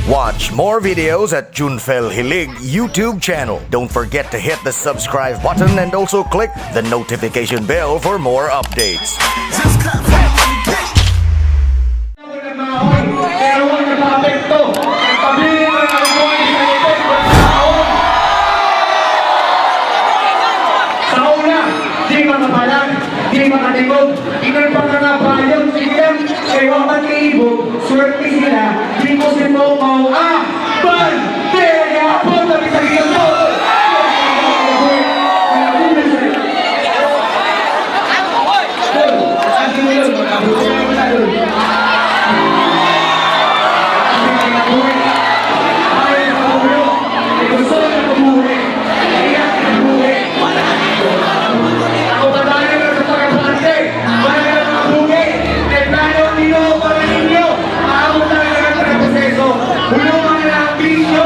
Watch more videos at Junfel G YouTube channel. Don't forget to hit the subscribe button and also click the notification bell for more updates. Di makatingog, ikan pa ka na payang sigang kay wakan kaibo, swerte sila, di mo si Momo, bandera po na bitagyan mo! Uno man ang bisyo,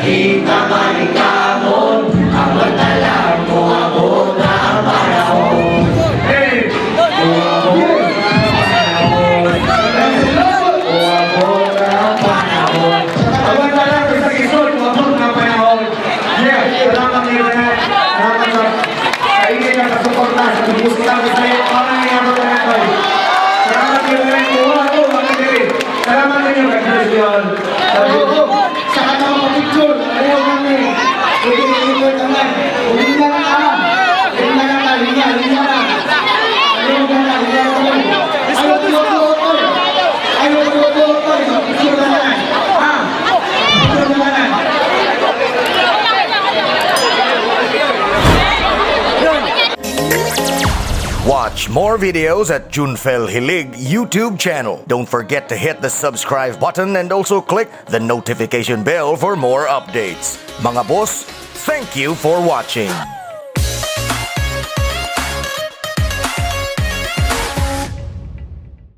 Kita manikamon, ang matalang mo abot na ang panahon. Hey! Uabot na ang panahon. Ang matalang sa isod, uabot na ang panahon. Yeah, salamat kayo na. Salamat sa kaingin na kasuporta sa musika Bisaya. Parang nangyabot na natin. Salamat kayo na rin. Uabot mga diri. Salamat kayo. Congratulations. Saka na mga picture, ayaw namin. Pwede naman. Huwag na lang ka. Huwag na lang ka. Linya na. Ayaw na. Ayaw na. Ayaw tuloy. Ayaw tuloy. Picture na lang. Ha? Picture na lang. Watch more videos at Junfel Hilig YouTube channel. Don't forget to hit the subscribe button and also click the notification bell for more updates. Mga boss, thank you for watching.